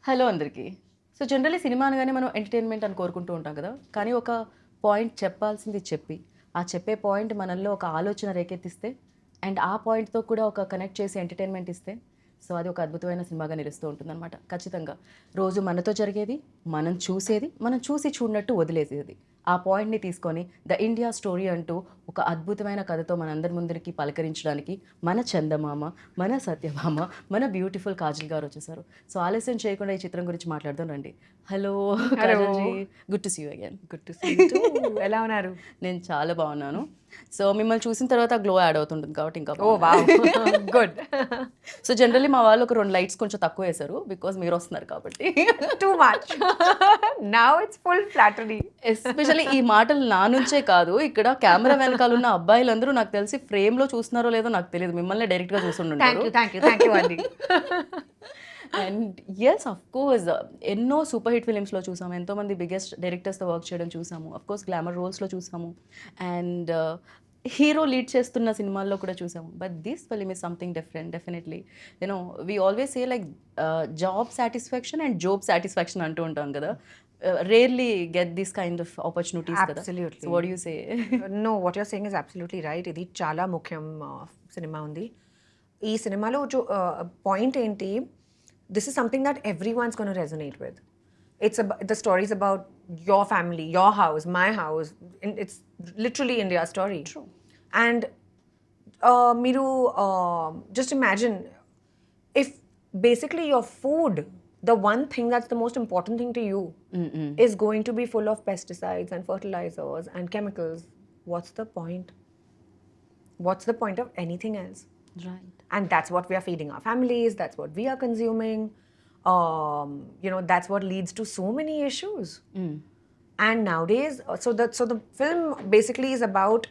Hello అందరికీ. So generally cinema అనగానే మనం ఎంటర్‌టైన్‌మెంట్ అని కోరుకుంటూ ఉంటాం కదా! కానీ ఒక పాయింట్ చెప్పాల్సింది చెప్పి, ఆ చెప్పే పాయింట్ మనల్లో ఒక ఆలోచన రేకెత్తిస్తే అండ్ ఆ పాయింట్‌తో కూడా ఒక కనెక్ట్ చేసి ఎంటర్‌టైన్‌మెంట్ ఇస్తే, సో అది ఒక అద్భుతమైన సినిమాగా నిలుస్తూ ఉంటుందనమాట. ఖచ్చితంగా. రోజు మనతో జరిగేది, మనం చూసేది, మనం చూసి చూడనట్టు వదిలేసేది. ఆ పాయింట్‌ని తీసుకొని 'ద ఇండియా స్టోరీ' అంటూ ఒక అద్భుతమైన కథతో మనందరి ముందరికి పలకరించడానికి మన చందమామ, మన సత్యభామ, మన బ్యూటిఫుల్ కాజల్ గారు వచ్చేసారు. సో ఆలస్యం చేయకుండా ఈ చిత్రం గురించి మాట్లాడదాం రండి. Hello hello. Kajal ji. Good to see you again. Good to see you too. ఎలా ఉన్నారు? నేను చాలా బాగున్నాను. సో మిమ్మల్ని చూసిన తర్వాత గ్లో యాడ్ అవుతుంటుంది కాబట్టి ఇంకా ఓహ్! బాగున్నాను. వావ్! గుడ్. సో జనరల్లీ మా వాళ్ళు ఒక 2 లైట్స్ కొంచెం తక్కువ వేశారు. బికాజ్ మీరొస్తున్నారు కాబట్టి. Too much. Now it's full flattery. Especially ఈ మాటలు నా నుంచే కాదు. ఇక్కడ కెమెరా వెనకాల ఉన్న అబ్బాయిలందరూ నాకు తెలిసి ఫ్రేమ్‌లో చూస్తున్నారో లేదో నాకు తెలీదు. మిమ్మల్నే డైరెక్ట్‌గా చూసుండుంటారు. థ్యాంక్ యూ అండి. అండ్ యెస్ ఆఫ్‌కోర్స్ ఎన్నో సూపర్ హిట్ ఫిలిమ్స్‌లో చూసాము. ఎంతోమంది బిగ్గెస్ట్ డైరెక్టర్స్‌తో వర్క్ చేయడం చూసాము. ఆఫ్‌కోర్స్ గ్లామర్ రోల్స్‌లో చూసాము. అండ్ హీరో లీడ్ చేస్తున్న సినిమాల్లో కూడా చూసాము. But this film is something different definitely. We always say like job satisfaction and job satisfaction అంటూ ఉంటాం కదా! Rarely get this kind of opportunities కదా! Absolutely. So what do you say? No, what you're saying is absolutely right. ఇది చాలా ముఖ్యం సినిమా ఉంది. ఈ సినిమాలో పాయింట్ ఏంటి, this is something that every one's gonna resonate with. The stories about your family, your house, my house. It's literally India story. And మీరు just imagine if basically your food, the one thing that's the most important thing to you, is going to be full of pesticides and fertilizers and chemicals, what's the point? What's the point of anything else? Right. And that's what we are feeding our families, that's what we are consuming. That's what leads to so many issues. And nowadays, so the film basically is about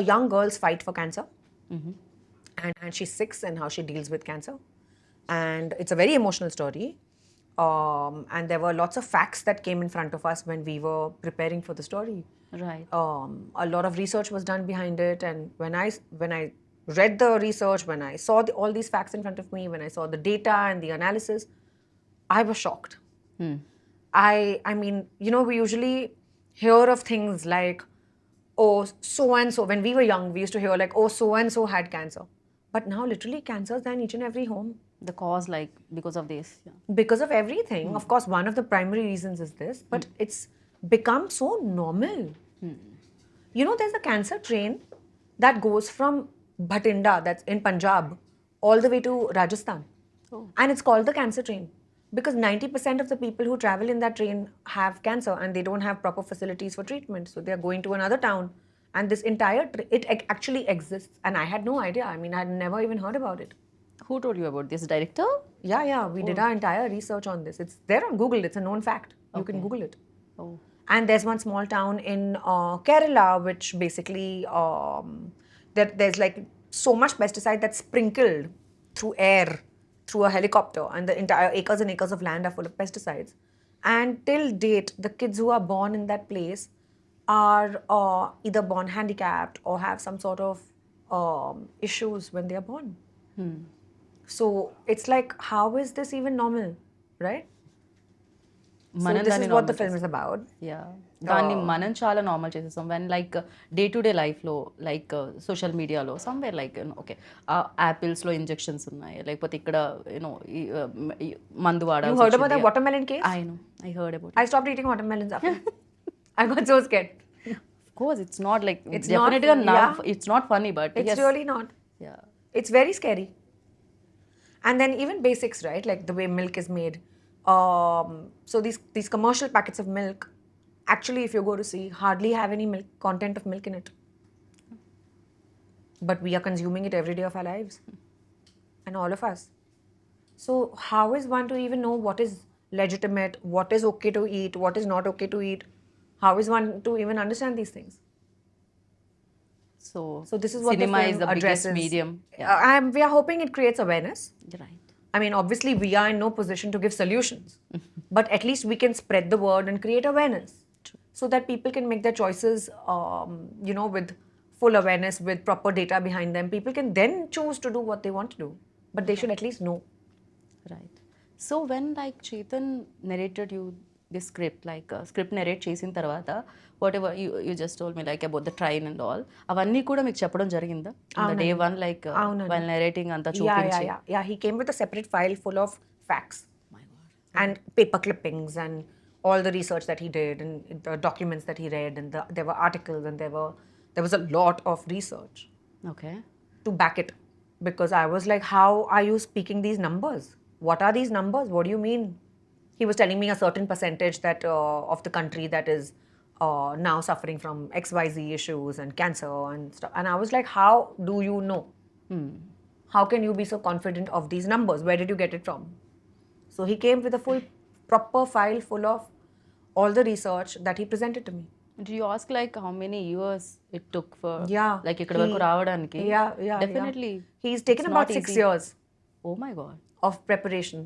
a young girl's fight for cancer. And she's 6 and how she deals with cancer. And it's a very emotional story. And there were lots of facts that came in front of us when we were preparing for the story. Right. A lot of research was done behind it, and when I read the research, when I saw all these facts in front of me, when I saw the data and the analysis, I was shocked. I mean, we usually hear of things like, oh, so and so. When we were young, we used to hear like, oh, so and so had cancer. But now, literally, cancer is there in each and every home the cause like because of this. because of everything. Of course, one of the primary reasons is this, but it's become so normal. There's a cancer train that goes from Bhatinda, that's in Punjab, all the way to Rajasthan. And it's called the cancer train because 90% of the people who travel in that train have cancer and they don't have proper facilities for treatment. So they're going to another town. And this entire, actually exists. And I had no idea. I mean, I had never even heard about it. Who told you about this? Director? Yeah, we did our entire research on this. It's there on Google. It's a known fact. You can Google it. Oh. And there's one small town in Kerala, which basically there's like so much pesticide that's sprinkled through air, through a helicopter, and the entire acres and acres of land are full of pesticides. And till date, the kids who are born in that place are either born handicapped or have some sort of issues when they are born. So it's like, how is this even normal, right? So this is what the film is about. Yeah దాన్ని మనం చాలా normal చేసేస్తాం when like day to day లైఫ్లో like social మీడియాలో somewhere like okay యాపిల్స్లో injections ఉన్నాయి లేకపోతే ఇక్కడ మందు You వాడాల్సి heard about that watermelon case? I heard about. I stopped eating watermelons after. I got so scared. Of course it's not like It's not- డెఫినెట్గా yeah. It's not funny but It's really not. Yeah It's very scary. And then even basics, right? Like the way milk is made. So these commercial packets of milk, actually, if you go to see, hardly have any milk content of milk in it. But we are consuming it every day of our lives, and all of us. So how is one to even know what is legitimate, what is okay to eat, what is not okay to eat? How is one to even understand these things? So this is what cinema the film is the biggest addresses. medium. We are hoping it creates awareness. Right. I mean, obviously, we are in no position to give solutions, but at least we can spread the word and create awareness so that people can make their choices, with full awareness, with proper data behind them. People can then choose to do what they want to do, but they should at least know. Right. So when like Chetan narrated you the script like script narrate చేసిన తర్వాత what ever you just told me like about the train and all అవన్నీ కూడా మీకు చెప్పడం జరిగిందా day one like while narrating అంతా చూపించి Yeah. He came with a separate file full of facts and paper clippings and all the research that he did and the documents that he read and there were articles and there was a lot of research okay to back it, because I was like, how are you speaking these numbers? What are these numbers? What do you mean? He was telling me a certain percentage that of the country that is now suffering from XYZ issues and cancer and stuff. And I was like, how do you know? How can you be so confident of these numbers? Where did you get it from? So he came with a full, proper file full of all the research that he presented to me. Do you ask like how many years it took for Yeah. like ఇక్కడ వరకు రావడానికి Yeah. Definitely He's taken about 6 years oh my God of preparation.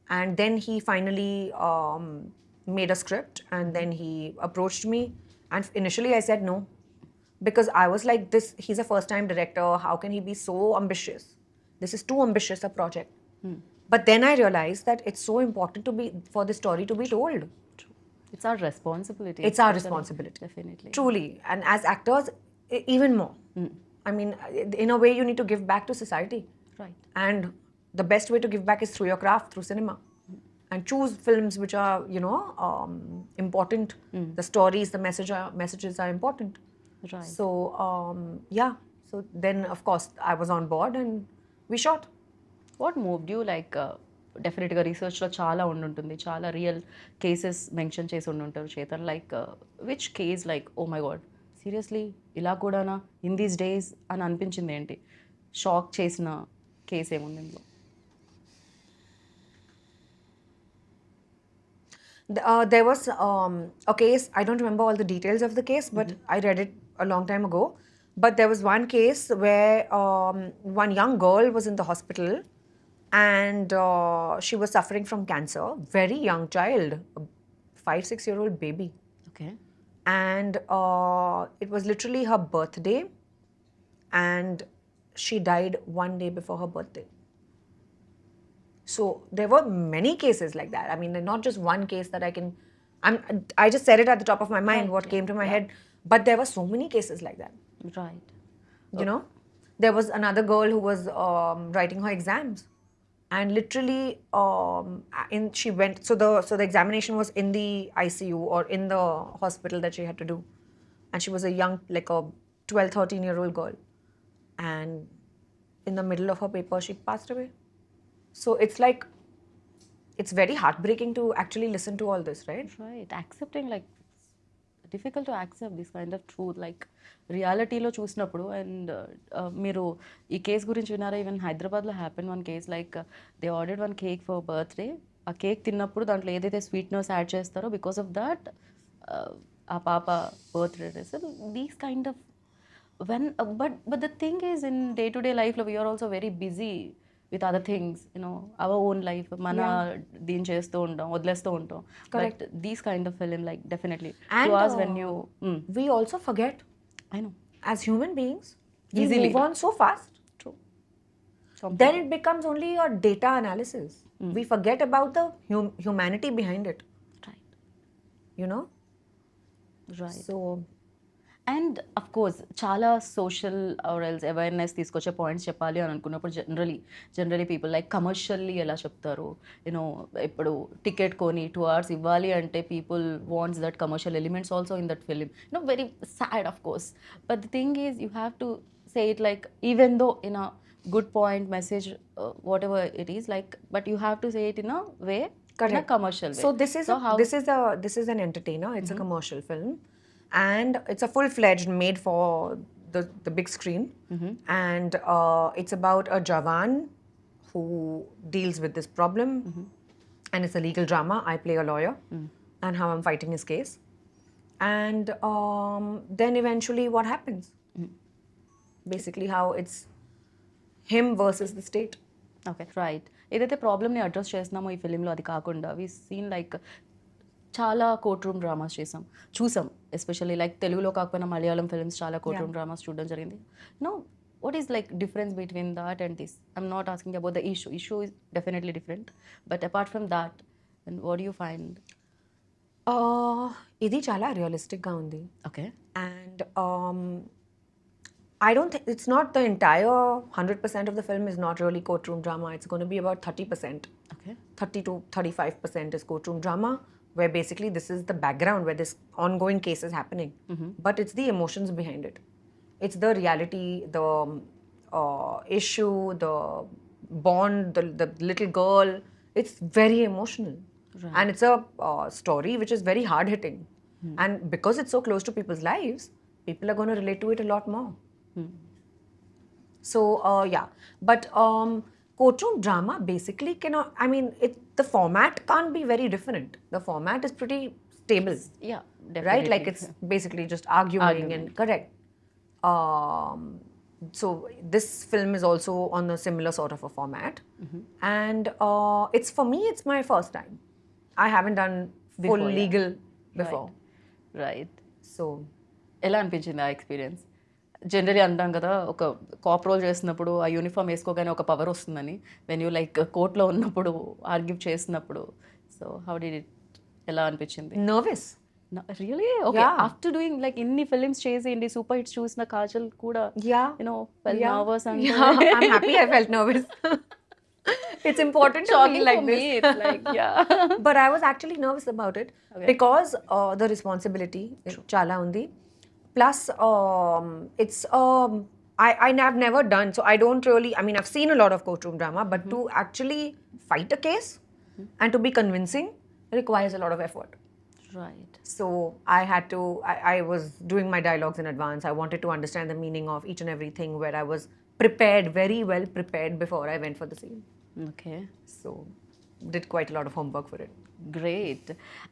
And then he finally made a script and then he approached me. And initially I said no, because I was like, he's a first time director. How can he be so ambitious? This is too ambitious a project. But then I realized that it's so important for the story to be told. It's our responsibility It's our responsibility. Definitely Truly. And as actors, even more. I mean, in a way, you need to give back to society. Right And the best way to give back is through your craft, through cinema. And choose films which are, important. The stories, the messages are important. Right So, yeah. So then, of course, I was on board and we shot. What moved you like డెఫినెట్గా రీసెర్చ్లో చాలా ఉండుంటుంది చాలా real cases mention చేసి ఉండుంటారు Chetan like which case like oh my God seriously ఇలా కూడానా in these days అని అనిపించింది ఏంటి షాక్ చేసిన కేస్ ఏముంది ఇందులో There was a case, I don't remember all the details of the case, but I read it a long time ago. But there was one case where one young girl was in the hospital and she was suffering from cancer, very young child, a 5-6-year-old baby. Okay And it was literally her birthday and she died one day before her birthday. So there were many cases like that. I mean, not just one case that I just said it at the top of my mind, what came to my head. But there were so many cases like that. Right You know, there was another girl who was writing her exams, and literally, she went. So the examination was in the ICU or in the hospital that she had to do, and she was a young, like a 12-13-year-old girl, and in the middle of her paper, she passed away. So it's like, it's very heartbreaking to actually listen to all this, right? Right accepting like difficult to accept this kind of truth like రియాలిటీలో చూసినప్పుడు and మీరు ఈ case గురించి విన్నారా even హైదరాబాద్లో happen one case like they ordered one cake for birthday ఆ cake తిన్నప్పుడు దాంట్లో ఏదైతే స్వీట్నెస్ యాడ్ చేస్తారో బికాస్ ఆఫ్ దట్ ఆ పాప birthday these kind of when but the thing is in day to day లైఫ్లో we are also very busy with other things our own life మన దీన్ని చేస్తూ ఉంటాం వదిలేస్తూ ఉంటాం but these kind of film like definitely And when you we also forget, I know as human beings, we Easily. move on so fast. True Then it becomes only a data analysis. We forget about the humanity behind it, right you know? Right So, and of course చాలా social ఆర్ఎల్స్ awareness తీసుకొచ్చే points చెప్పాలి అని అనుకున్నప్పుడు generally people like commercially ఎలా చెప్తారు ఇప్పుడు ticket కొని 2 hours ఇవ్వాలి అంటే people wants that commercial elements also in that film very sad of course but the thing is you have to say it like even though in a good point message what ever it is like but you have to say it in a way in a commercial way so this is an entertainer. It's a commercial film, and it's a full-fledged made for the big screen. And it's about a Jawan who deals with this problem, and it's a legal drama. I play a lawyer, and how I'm fighting his case. And then eventually, what happens? Basically, how it's him versus the state. Okay right ఏదైతే ప్రాబ్లమ్ని address చేస్తున్నామో ఈ ఫిలింలో అది కాకుండా we seen like చాలా court room dramas చూసాం especially like తెలుగులో కాకపోయినా మలయాళం ఫిల్మ్స్ చాలా కోర్ట్ రూమ్ డ్రామాస్ చూడడం జరిగింది what is like difference between that and this? I'm not asking about the issue is definitely different, but apart from that, and what do you find? ఇది చాలా రియలిస్టిక్గా ఉంది. Okay. And I don't think it's not the entire 100% of the film is not really courtroom drama. It's going to be about 30%. Okay. 30 to 35% is courtroom drama, where basically this is the background where this ongoing case is happening. But it's the emotions behind it. It's the reality, the issue, the bond, the little girl. It's very emotional. Right. And it's a story which is very hard hitting. And because it's so close to people's lives, people are going to relate to it a lot more. So yeah, but courtroom drama basically cannot. I mean, the format can't be very different. The format is pretty stable, Yeah, definitely. right? Like it's basically just arguing and correct. So this film is also on a similar sort of a format, and it's for me. It's my first time. I haven't done full Before, yeah. legal before, Right. so ఎలా అనిపించింది ఆ experience? Generally అంటాం కదా, ఒక cop role చేసినప్పుడు ఆ uniform వేసుకోగానే ఒక power వస్తుందని, వెన్ యూ లైక్ కోర్ట్లో ఉన్నప్పుడు ఆర్గ్యూ చేసినప్పుడు, సో హౌ డిడ్ ఇట్, ఎలా అనిపించింది? nervous. Really okay. Yeah. After doing like ఇన్ని ఫిలిమ్స్ చేసి ఇన్ని సూపర్ హిట్స్ చూసిన కాజల్ కూడా Yeah. ఫెల్ నర్వస్ అంటే Yeah, I'm happy I felt nervous. It's important to shocking feel like for this. me. It's like, yeah. But I was actually nervous about it because the responsibility chala undi. Plus, it's I've never done, so I don't really. I mean, I've seen a lot of courtroom drama, but to actually fight a case and to be convincing requires a lot of effort. Right. So I had to. I was doing my dialogues in advance. I wanted to understand the meaning of each and everything. Where I was prepared, very well prepared before I went for the scene. Okay. So did quite a lot of homework for it. Great.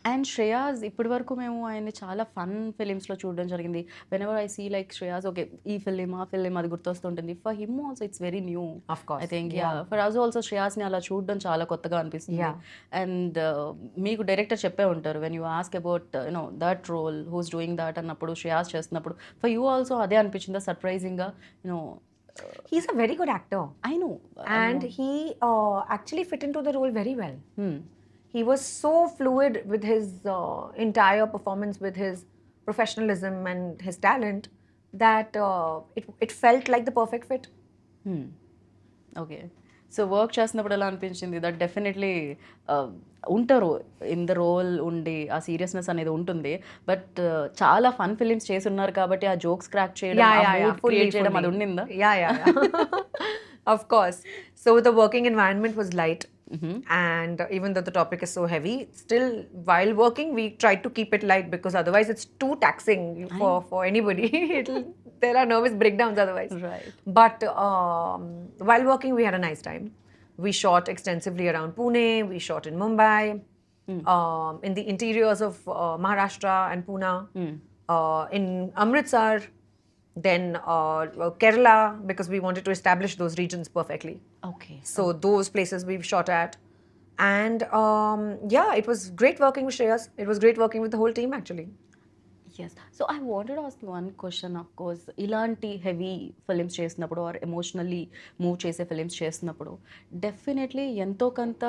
And Shreyas ఇప్పటి వరకు మేము ఆయన్ని చాలా fun ఫిలిమ్స్లో చూడడం జరిగింది. Whenever I see like Shreyas, okay ఈ film ఆ ఫిలిం అది గుర్తొస్తుంటుంది. For him also it's very new. Of course. I think for us also శ్రేయాస్ని అలా చూడడం చాలా కొత్తగా అనిపిస్తుంది. Yeah. అండ్ మీకు డైరెక్టర్ చెప్పే ఉంటారు, when you ask about that role who's doing that అన్నప్పుడు, శ్రేయాస్ చేస్తున్నప్పుడు ఫర్ యూ ఆల్సో అదే అనిపించిందా సర్ప్రైజింగ్గా? He's a very good actor. I know. And he actually fit into the role very well. He was so fluid with his entire performance, with his professionalism and his talent, that it felt like the perfect fit. Okay. So work చేస్తున్నప్పుడు ఎలా అనిపించింది? That definitely ఉంటారు in the role ఉండి ఆ seriousness అనేది ఉంటుంది. But చాలా fun films చేసి ఉన్నారు కాబట్టి ఆ జోక్స్ క్రాక్ చేయడం, క్రియేట్ చేయడం అది ఉండిందా? Yeah. Of course. So the working environment was light. And even though the topic is so heavy, still while working we tried to keep it light, because otherwise it's too taxing for anybody. There are nervous breakdowns otherwise. Right. But while working we had a nice time. We shot extensively around Pune, we shot in Mumbai, in the interiors of Maharashtra and Pune, in Amritsar, then Kerala, because we wanted to establish those regions perfectly. Okay. So those places we've shot at. And yeah, it was great working with Shreyas. It was great working with the whole team actually. Yes. So I wanted ask one question. Of course ఇలాంటి heavy films చేసినప్పుడు or emotionally move చేసే films చేసినప్పుడు definitely ఎంతో కొంత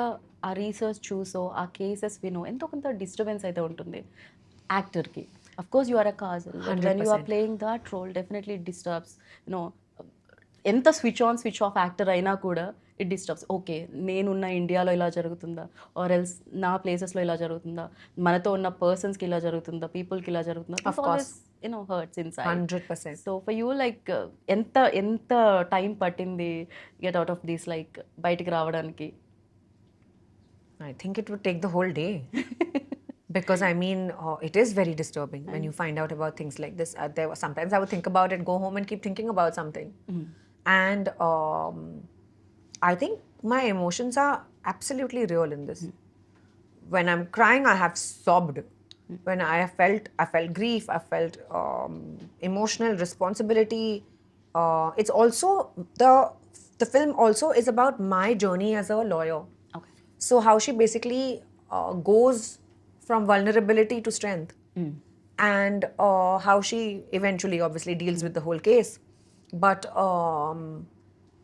ఆ research చూసో ఆ cases వినో ఎంతో కొంత డిస్టర్బెన్స్ అయితే ఉంటుంది యాక్టర్కి. Of course you are a Kajal, when you are playing that role definitely it disturbs. ఎంత switch on switch off actor అయినా కూడా ఇట్ డిస్టర్బ్స్. ఓకే నేనున్న ఇండియాలో ఇలా జరుగుతుందా, ఆర్ ఎల్స్ నా ప్లేసెస్లో ఇలా జరుగుతుందా, మనతో ఉన్న పర్సన్స్కి ఇలా జరుగుతుందా, పీపుల్కి ఇలా జరుగుతుందా, Of course. Hurts inside. 100%. So for you like ఎంత టైం పట్టింది get out of this, like బయటికి రావడానికి? I think it would take the whole day. Because I mean, it is very disturbing when you find out about things like this. Sometimes I would think about it, go home and keep thinking about something. And I think my emotions are absolutely real in this. When I'm crying, I have sobbed. When I felt grief, I felt emotional responsibility. It's also the film also is about my journey as a lawyer. Okay. So how she basically goes from vulnerability to strength, and how she eventually obviously deals with the whole case. But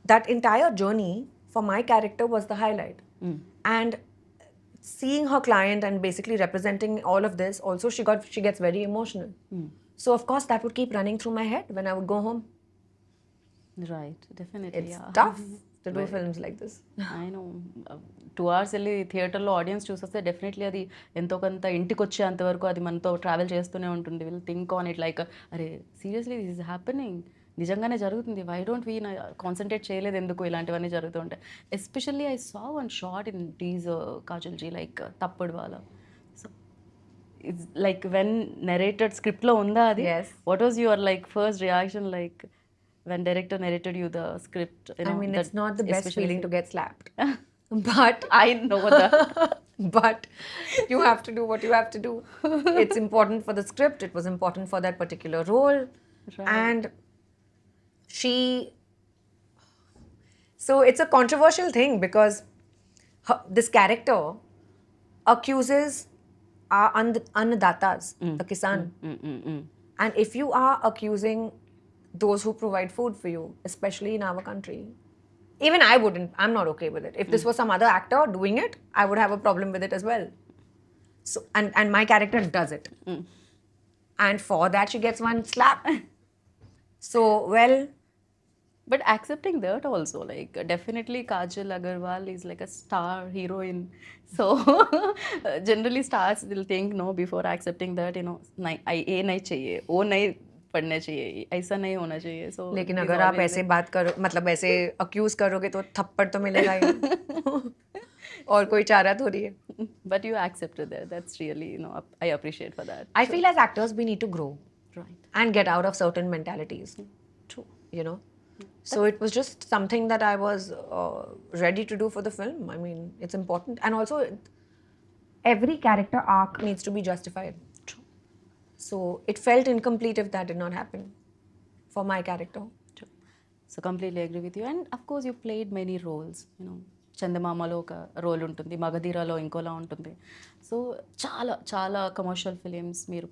that entire journey for my character was the highlight. And seeing her client and basically representing all of this, also she gets very emotional. So of course that would keep running through my head when I would go home. Right, definitely. It's Yeah. tough to do films like this. I know 2 hours వెళ్ళి థియేటర్లో audience చూసేస్తే definitely అది ఎంతో కొంత ఇంటికి వచ్చేంతవరకు అది మనతో travel చేస్తూనే ఉంటుంది. Will think on it like అరే సీరియస్లీ దిస్ ఇస్ హ్యాపెనింగ్, నిజంగానే జరుగుతుంది, వై డోంట్ వీ కాన్సన్ట్రేట్ చేయలేదు ఎందుకు ఇలాంటివన్నీ జరుగుతూ ఉంటాయి. Especially I saw one short in teaser Kajal ji like తప్పుడు వాళ్ళ. So it's like when narrated స్క్రిప్ట్లో ఉందా అది? Yes. What was your like first reaction like when director narrated you the script? I mean, it's not the best especially feeling to get slapped. But I know that. but you have to do what you have to do. It's important for the script, it was important for that particular role. Right. And she, so it's a controversial thing because this character accuses our annadatas, the kisan. And if you are accusing those who provide food for you, especially in our country, even I wouldn't, I'm not okay with it. If this was some other actor doing it, I would have a problem with it as well. So, and my character does it. And for that, she gets one slap. So, well, But accepting that also, like definitely Kajal Aggarwal is like a star heroine. So generally stars will think no before accepting that, you know, ये नहीं चाहिए, वो नहीं पढ़ना चाहिए, ऐसा नहीं होना चाहिए. So लेकिन it is अगर आप always ऐसे बात करो, मतलब ऐसे अक्यूज करोगे तो थप्पड़ तो मिलेगा ही. और कोई चारा थोड़ी है. but you accepted that. That's really, you know, I appreciate for that. I feel as actors we need to grow Right. and get out of certain mentalities. True. You know, so it was just something that I was ready to do for the film. I mean, it's important, and also every character arc needs to be justified. True. So it felt incomplete if that did not happen for my character. True. So completely agree with you. And of course you played many roles, you know. చందమామలో ఒక role ఉంటుంది, మగధీరాలో ఇంకోలా ఉంటుంది. So చాలా చాలా commercial films మీరు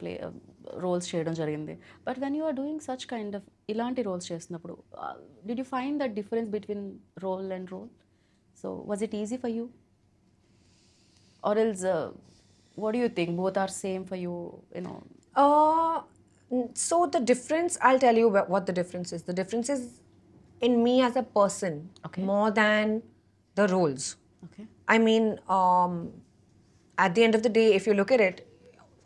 roles చేయడం జరిగింది. But when you are doing such kind of ఇలాంటి రోల్స్ చేస్తున్నప్పుడు did you find that difference between role and role? So was it easy for you or else what do you think both are same for you, you know? So the difference, I'll tell you what the difference is. The difference is in me as a person, Okay. more than the roles. Okay. I mean, at the end of the day, if you look at it,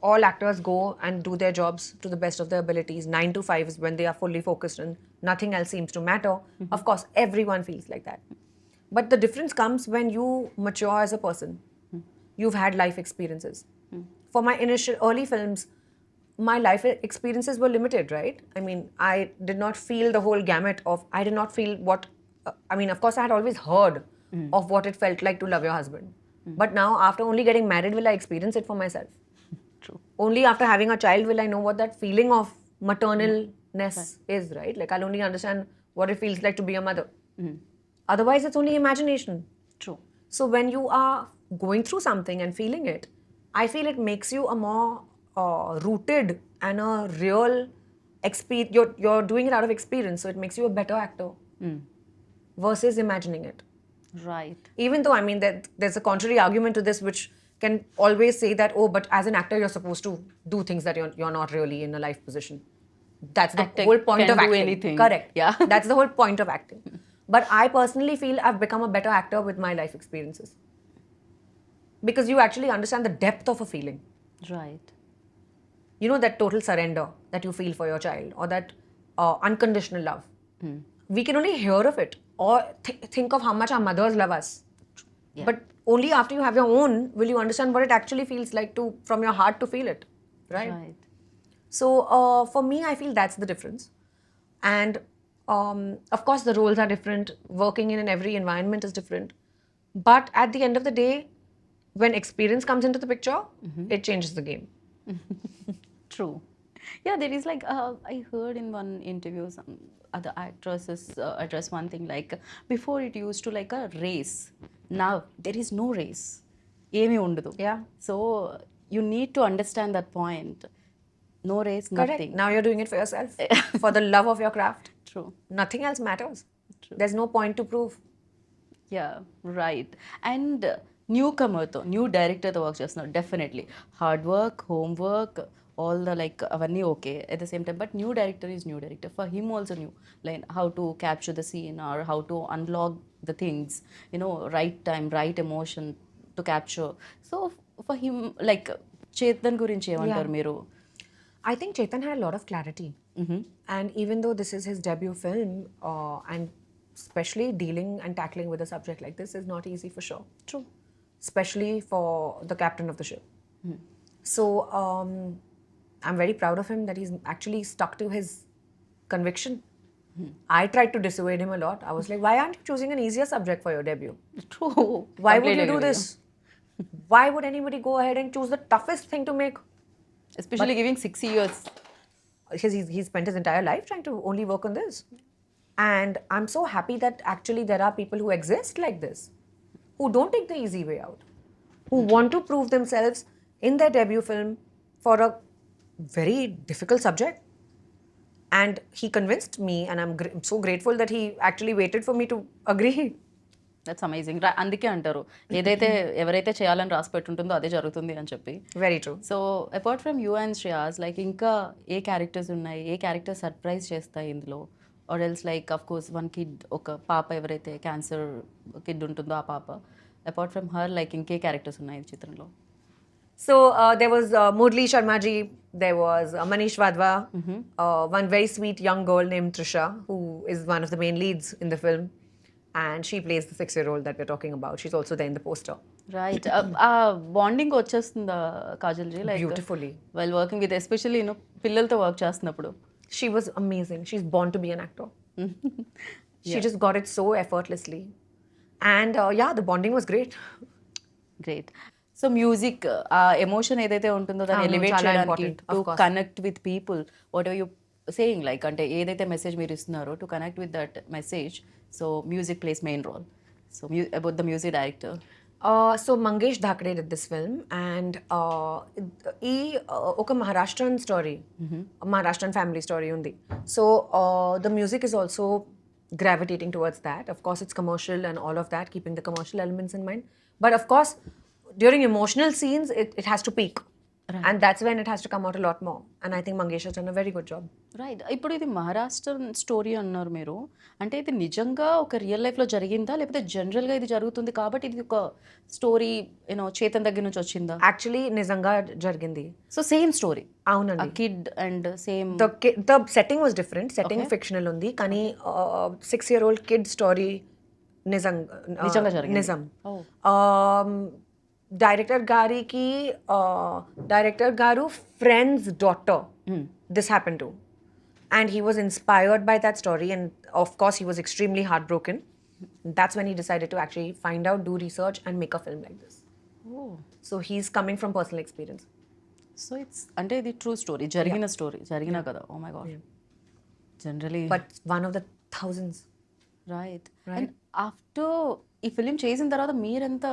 all actors go and do their jobs to the best of their abilities. 9 to 5 is when they are fully focused and nothing else seems to matter. Of course, everyone feels like that. But the difference comes when you mature as a person. You've had life experiences. For my initial early films, my life experiences were limited, right? I mean, I did not feel the whole gamut of, I did not feel what, I mean, of course, I had always heard of what it felt like to love your husband. But now, after only getting married, will I experience it for myself? True. Only after having a child will I know what that feeling of maternalness is, right? Like, I'll only understand what it feels like to be a mother. Otherwise, it's only imagination. True. So when you are going through something and feeling it, I feel it makes you a more rooted and a real experience. You're doing it out of experience, so it makes you a better actor versus imagining it. Right. Even though, I mean, there's a contrary argument to this, which can always say that, oh, but as an actor, you're supposed to do things that you're not really in a life position. That's the Actor whole point can of do acting. anything. Correct. Yeah. That's the whole point of acting. But I personally feel I've become a better actor with my life experiences. Because you actually understand the depth of a feeling. Right. You know, that total surrender that you feel for your child, or that unconditional love. We can only hear of it or think of how much our mothers love us. Yeah. But only after you have your own will you understand what it actually feels like to, from your heart, to feel it. Right? Right. So for me, I feel that's the difference. And of course, the roles are different. Working in every environment is different. But at the end of the day, when experience comes into the picture, it changes the game. True. Yeah, there is like, I heard in one interview, some other actresses address one thing like, before it used to like a race. Now, there is no race. Emi undadu. Yeah. So, you need to understand that point. No race, Correct. nothing. Now you're doing it for yourself, for the love of your craft. True. Nothing else matters. There's no point to prove. Yeah right and new కమర్తో new డైరెక్టర్తో work చేస్తున్నారు definitely hard work home work all the like అవన్నీ okay at the same time but new director is new director for him also new like how to capture the scene or how to unlock the things you know right time right emotion to capture so for him like Chetan గురించి ఏమంటారు మీరు I think Chetan had a lot of clarity. And even though this is his debut film, and especially dealing and tackling with a subject like this is not easy for sure. True. Especially for the captain of the ship. So I'm very proud of him that he's actually stuck to his conviction. I tried to dissuade him a lot. I was like, why aren't you choosing an easier subject for your debut? True. Why would you do this? Why would anybody go ahead and choose the toughest thing to make? Especially giving 6 years. Because he spent his entire life trying to only work on this. And I'm so happy that actually there are people who exist like this, who don't take the easy way out, who want to prove themselves in their debut film for a very difficult subject. And he convinced me, and I'm so grateful that he actually waited for me to agree. That's amazing అందుకే అంటారు ఏదైతే ఎవరైతే చేయాలని రాసి పెట్టుంటుందో అదే జరుగుతుంది అని చెప్పి Very true. So apart from you and Shreyas like ఇంకా ఏ క్యారెక్టర్స్ ఉన్నాయి ఏ క్యారెక్టర్ సర్ప్రైజ్ చేస్తాయి ఇందులో or else like of course one kid ఒక పాప ఎవరైతే క్యాన్సర్ కిడ్ ఉంటుందో ఆ పాప అపార్ట్ ఫ్రమ్ హర్ లైక్ ఇంకే క్యారెక్టర్స్ ఉన్నాయి ఈ చిత్రంలో So there was Murli Sharma ji, there was Manish Wadhwa, one very sweet young girl named Trisha, who is one of the main leads in the film. And she plays the 6-year-old that we're talking about. She's also there in the poster. Right ఆ bonding వచ్చేస్తుందా Kajal ji like Beautifully. While working with especially you know పిల్లలతో work చేస్తున్నప్పుడు She was amazing. She's born to be an actor. She just got it so effortlessly. And yeah, the bonding was great. Great so music ఆ emotion ఏదైతే ఉంటుందో దాన్ని అవును, elevate చాలా చేయడానికి important, of to course. Connect with people what are you saying like అంటే ఏదైతే message మీరు ఇస్తున్నారో to connect with that message so music plays main role so about the music director So Mangesh Dhakde did this film, and oka Maharashtrian story, Maharashtrian family story undi. So the music is also gravitating towards that. Of course, it's commercial and all of that, keeping the commercial elements in mind. But of course, during emotional scenes, it has to peak. And that's when it has to come out a lot more. And I think Mangesh has done a very good job. Right ఇప్పుడు ఇది Maharashtra story అన్నారు మీరు అంటే ఇది నిజంగా ఒక real లైఫ్లో జరిగిందా లేకపోతే జనరల్గా ఇది జరుగుతుంది కాబట్టి ఇది ఒక స్టోరీ యూనో చేతన్ దగ్గర నుంచి వచ్చిందా Actually, Nizanga jargindi. So same story Aunandi. Kid and same The setting was different. Setting fictional undi. Kani 6-year-old kid story నిజంగా జరిగింది. Nizam. Director Garu friend's daughter. This happened to. And he was inspired by that story, and of course he was extremely heartbroken. That's when he decided to actually find out, do research, and make a film like this. So he's coming from personal experience. So it's అంటే ఇది true story జరిగిన story జరిగిన కదా oh my God generally But one of the thousands. Right and after ఈ film చేసిన తర్వాత మీరెంత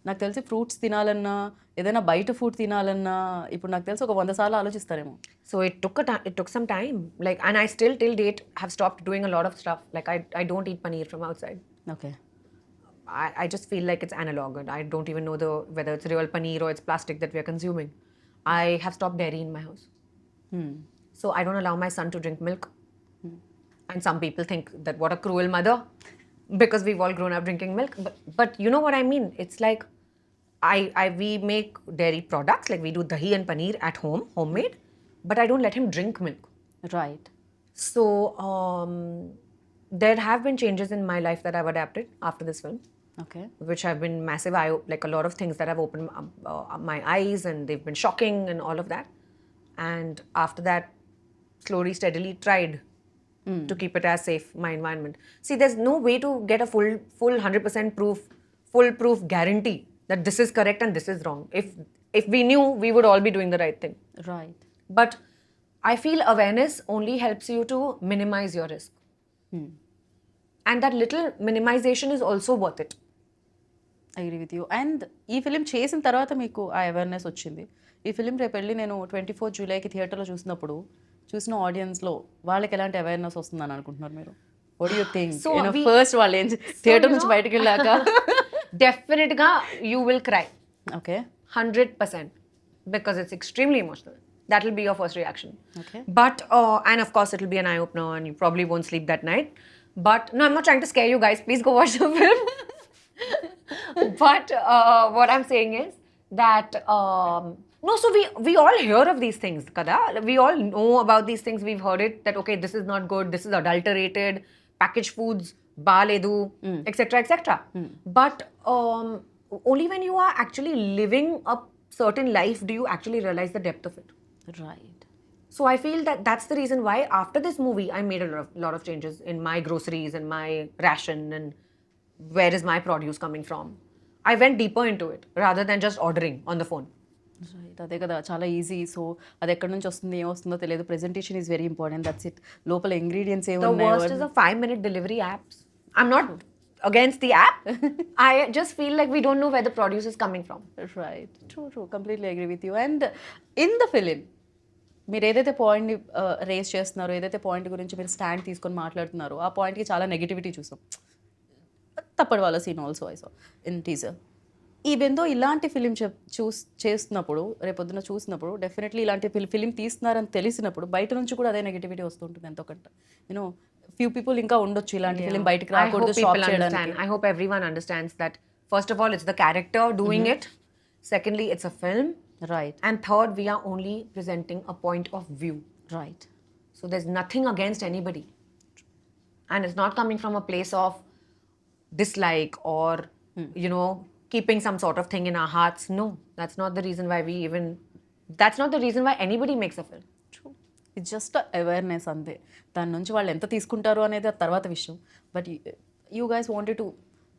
నాకు తెలిసి ఫ్రూట్స్ తినాలన్నా ఏదైనా బయట ఫుడ్ తినాలన్నా ఇప్పుడు నాకు తెలిసి ఒక 100 సార్లు ఆలోచిస్తారేమో So it took some time. Like, and I still till date have stopped doing a lot of stuff. Like I don't eat paneer from outside. Okay I just feel like it's analog, and I don't even know whether it's real paneer or it's plastic that we are consuming. I have stopped dairy in my house. So I don't allow my son to drink milk. And some people think that what a cruel mother, because we've all grown up drinking milk. But you know what I mean? It's like we make dairy products, like we do dahi and paneer at home, homemade, but I don't let him drink milk. Right So there have been changes in my life that I've adapted after this film, okay which have been massive. Like a lot of things that have opened my eyes, and they've been shocking and all of that. And after that, slowly, steadily tried to keep it as safe, my environment. See, there's no way to get a full 100% foolproof guarantee that this is correct and this is wrong. If we knew, we would all be doing the right thing. Right But I feel awareness only helps you to minimize your risk. And that little minimization is also worth it. Agree with you and ఈ film చేసిన తర్వాత మీకు ఆ awareness వచ్చింది ఈ film రేపు వెళ్ళి నేను 24 జూలైకి థియేటర్లో చూసినప్పుడు చూసిన ఆడియన్స్లో వాళ్ళకి ఎలాంటి అవేర్నెస్ వస్తుందని అనుకుంటున్నారు మీరు? What do you think? So first వాళ్ళు ఏం థియేటర్ నుంచి బయటకు వెళ్ళాక Definitely, you will cry. Okay 100%. Because it's extremely emotional. That will be your first reaction. Okay But, and of course, it'll be an eye opener and you probably won't sleep that night. But, no, I'm not trying to scare you guys. Please go watch the film. But what I'm saying is that, no, so we all hear of these things, kada? We all know about these things. We've heard it that, okay, this is not good, this is adulterated, packaged foods, baledu, etc., etc. But only when you are actually living a certain life do you actually realize the depth of it. Right. So I feel that that's the reason why after this movie I made a lot of changes in my groceries and my ration and where is my produce coming from. I went deeper into it rather than just ordering on the phone. Right, అదే కదా, చాలా easy. So అది ఎక్కడి నుంచి వస్తుంది, ఏం వస్తుందో తెలియదు. Presentation is very important. That's it. లోపల ingredients The worst is the 5-minute delivery apps. I'm not against the app. I just feel like we don't know where the produce is coming from. Right, true, completely agree with you. And in the film మీరు ఏదైతే పాయింట్ని race చేస్తున్నారో, ఏదైతే point గురించి మీరు stand తీసుకొని మాట్లాడుతున్నారో, ఆ పాయింట్కి చాలా నెగిటివిటీ చూసాం. తప్పటి వాళ్ళ scene also I saw in teaser. Even though ఇలాంటి ఫిలిం చేస్తున్నప్పుడు, రేపొద్దున చూసినప్పుడు, డెఫినెట్లీ ఇలాంటి ఫిలిం తీస్తున్నారని తెలిసినప్పుడు బయట నుంచి కూడా అదే నెగిటివిటీ వస్తుంటుంది ఎంతో కొంత. యూనో ఫ్యూ పీపుల్ ఇంకా ఉండొచ్చు ఇలాంటి ఫిలిం బయటకు I hope రాకూడదు, స్టాప్ people చేయడానికి. understand. I hope everyone understands that first of all it's the character doing it. Secondly, it's a film. Right, And third, we are only presenting a point of view. Right, So there's nothing against anybody. And it's not coming from a place of dislike or, you know, keeping some sort of thing in our hearts. No, that's not the reason why that's not the reason why anybody makes a film. True. It's just awareness అంతే. దాని నుంచి వాళ్ళు ఎంత తీసుకుంటారు అనేది ఆ తర్వాత విషయం. But you guys wanted to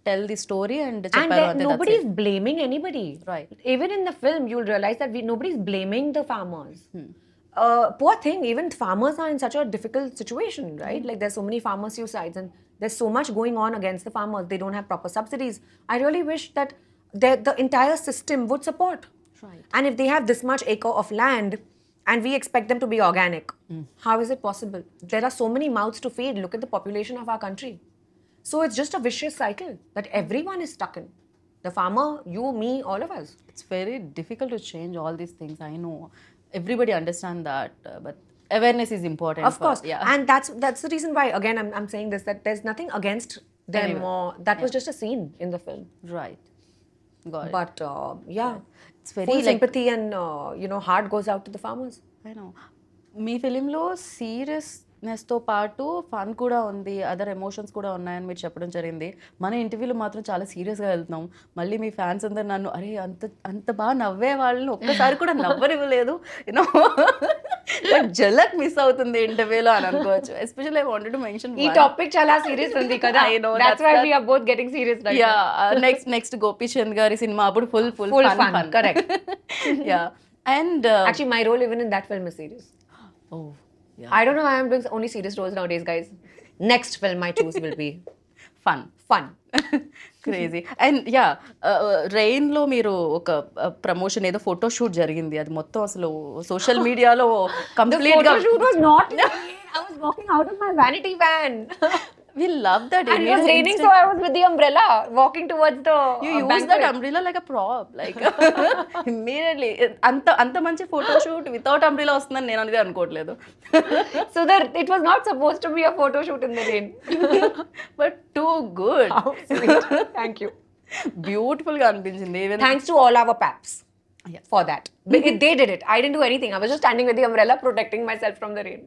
tell the story and And చెప్పారు then అంతే. nobody is blaming anybody. Right. Even in the film, you'll realize that nobody's blaming the farmers. Poor thing, even farmers are in such a difficult situation, right? Like there's so many farmer suicides and there's so much going on against the farmers. They don't have proper subsidies. I really wish that the entire system would support. Right. And if they have this much acre of land and we expect them to be organic, how is it possible? There are so many mouths to feed. Look at the population of our country. So it's just a vicious cycle that everyone is stuck in. The farmer, you, me, all of us. It's very difficult to change all these things. I know everybody understand that, but awareness is important. Of course. Yeah. And that's the reason why, again, I'm saying this, that there's nothing against them Anyway. or that was just a scene in the film. Right. Got it. But yeah, It's very full like, sympathy and, heart goes out to the farmers. I know. మీ ఫిలింలో సీరియస్నెస్తో పాటు fun కూడా ఉంది, other emotions కూడా ఉన్నాయని మీరు చెప్పడం జరిగింది. మన ఇంటర్వ్యూలో మాత్రం చాలా సీరియస్గా వెళ్తున్నాం. మళ్ళీ మీ ఫ్యాన్స్ అందరు నన్ను అరే అంత బాగా నవ్వే వాళ్ళని ఒక్కసారి కూడా నవ్వనివ్వలేదు, యూనో బట్ జలక్ మిస్ అవుతుంది ఇంటర్వ్యూలో అని అనుకోవచ్చు. Especially I wanted to mention ఈ టాపిక్ చాలా సీరియస్ ఉంది కదా. I know, That's that's why that- we are both getting serious right yeah now. Next Gopichand గారి సినిమా అప్పుడు full Full fun. fun, correct. Yeah and Actually, my role even in that film is serious. Oh yeah I don't know why I'm doing only serious roles nowadays, guys. Next film I choose will be fun. fun. Crazy. And yeah రెయిన్లో మీరు ఒక promotion ఏదో photo shoot జరిగింది, అది మొత్తం అసలు social మీడియాలో కంప్లీట్గా Photo shoot was not. I was walking out of my vanity van. We love that. And it was raining, so I was with the umbrella walking towards the You use banquet. that umbrella like a prop, like immediately. అంత మంచి photo shoot without umbrella వస్తుందని నేను అనేది అనుకోవట్లేదు. So that it was not supposed to be a photo shoot in the rain. But too good. How sweet. Thank you. బ్యూటిఫుల్గా అనిపించింది. Even Thanks to all our paps for that. They did it. I didn't do anything. I was just standing with the umbrella protecting myself from the rain.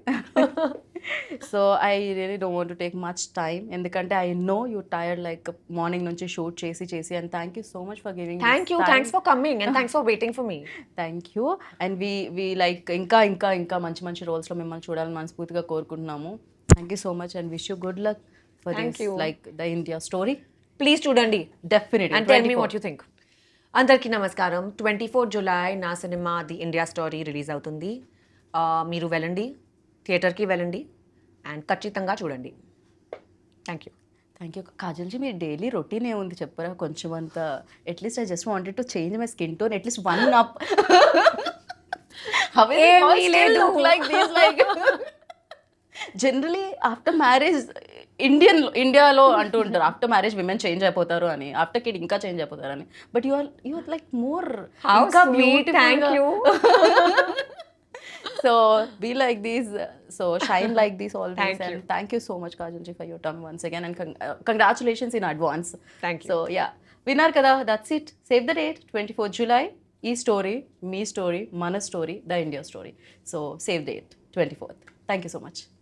So I really don't want to take much time, ఎందుకంటే I know you tired like morning నుంచి shoot చేసి and thank you so much for giving. Thank you. Thanks for coming and thanks for waiting for me. Thank you. And we like ఇంకా మంచి రోల్స్లో మిమ్మల్ని చూడాలని మనస్ఫూర్తిగా కోరుకుంటున్నాము. Thank you so much and wish you good luck for Thank this you. Like the India story. Please చూడండి. Definitely. And tell me what you think. అందరికీ నమస్కారం. 24 జులై నా cinema the India story release అవుతుంది. మీరు వెళ్ళండి, థియేటర్కి వెళ్ళండి and ఖచ్చితంగా చూడండి. Thank you. Thank you. కాజల్జీ me daily routine ఏముంది చెప్పరా కొంచెం అంత? At least I just wanted to change my skin tone, at least 1 up. How is it all ఏమీ still లేదు. look like this? Like generally after marriage ఇండియాలో అంటూ ఉంటారు ఆఫ్టర్ మ్యారేజ్ విమెన్ చేంజ్ అయిపోతారు అని, ఆఫ్టర్ కిడ్ ఇంకా చేంజ్ అయిపోతారు అని. But you are like more How ఇంకా sweet, thank you. So be like these, so shine like these always. Thank you. And thank you so much Kajal ji for your term once again, and congratulations in advance. Thank you. So yeah, విన్నారు కదా, that's it. Save the date 24 July. ఈ story మీ story, మన story, the India story. So save date 24th. Thank you so much.